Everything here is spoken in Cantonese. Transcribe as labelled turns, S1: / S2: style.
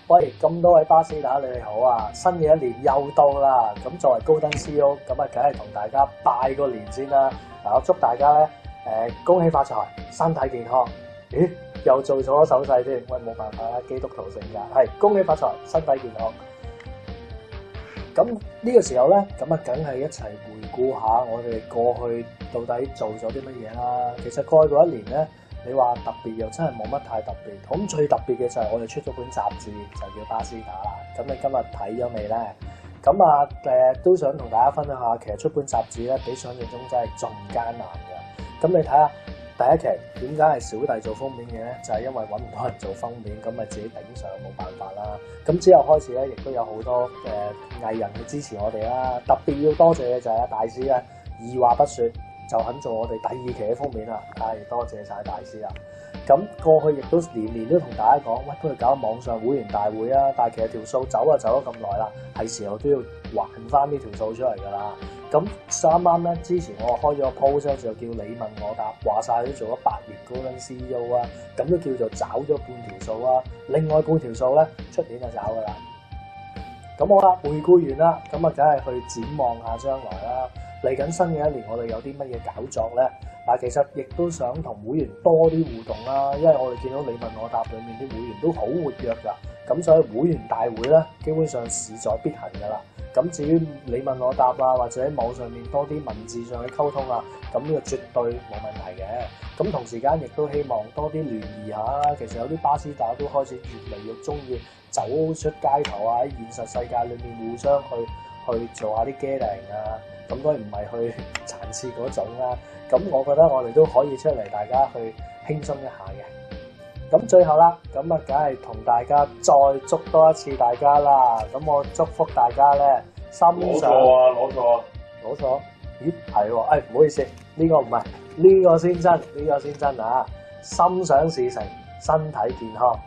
S1: 喂，咁多位巴士打你哋好啊！新嘅一年又到啦，咁作為高登 CEO，咁啊，梗係同大家拜個年先啦。嗱，我祝大家咧，恭喜發財，身體健康。咦，又做咗手勢添，喂，冇辦法啦，基督徒性格係恭喜發財，身體健康。咁呢個時候咧，咁啊，梗係一齊回顧下我哋過去到底做咗啲乜嘢啦。其實過去嗰一年咧，你話特別又真係冇乜太特別。咁最特別嘅就係我哋出咗本雜誌，就叫巴士打啦。咁你今日睇咗未咧？咁啊都想同大家分享下，其實出本雜誌咧，比想象中真係仲艱難嘅。咁你睇下第一期點解係小弟做封面嘅咧？就係因為揾唔到人做封面，咁咪自己頂上，冇辦法啦。咁之後開始咧，亦都有好多藝人去支持我哋啦。特別要多謝嘅就係阿大師咧，二話不說就肯做我哋第二期嘅封面啦。多謝晒大師啦！咁過去亦都年年都同大家講，喂，不如搞網上會員大會啊！但係其實條數走咗咁耐啦，係時候都要還翻呢條數出嚟㗎啦。咁啱啱咧，之前我開咗個 post 就叫你問我答，話晒都做咗8年高登 CEO 啊，咁都叫做找咗半條數啊。另外半條數咧，出年就找㗎啦。咁好啦，回顧完啦，咁啊，梗係去展望下將來啦。嚟緊新嘅一年，我哋有啲乜嘢搞作咧？嗱，其實亦都想同會員多啲互動啦，因為我哋見到你問我答裏面啲會員都好活躍㗎，咁所以會員大會咧，基本上勢在必行㗎啦。咁至於你問我答啊，或者喺網上面多啲文字上嘅溝通啊，咁呢個絕對冇問題嘅。咁同時間亦都希望多啲聯誼下啦。其實有啲巴士打都開始越嚟越中意走出街頭啊，喺現實世界裏面互相去做下啲 gathering 啊。咁當然唔係去殘次嗰種啦。咁我覺得我哋都可以出嚟，大家去輕鬆一下嘅。咁最後啦，咁啊，梗係同大家再祝多一次大家啦。咁我祝福大家咧，心想
S2: 攞錯。
S1: 咦，係喎，唔好意思，呢個唔係，呢個先真啊！心想事成，身體健康。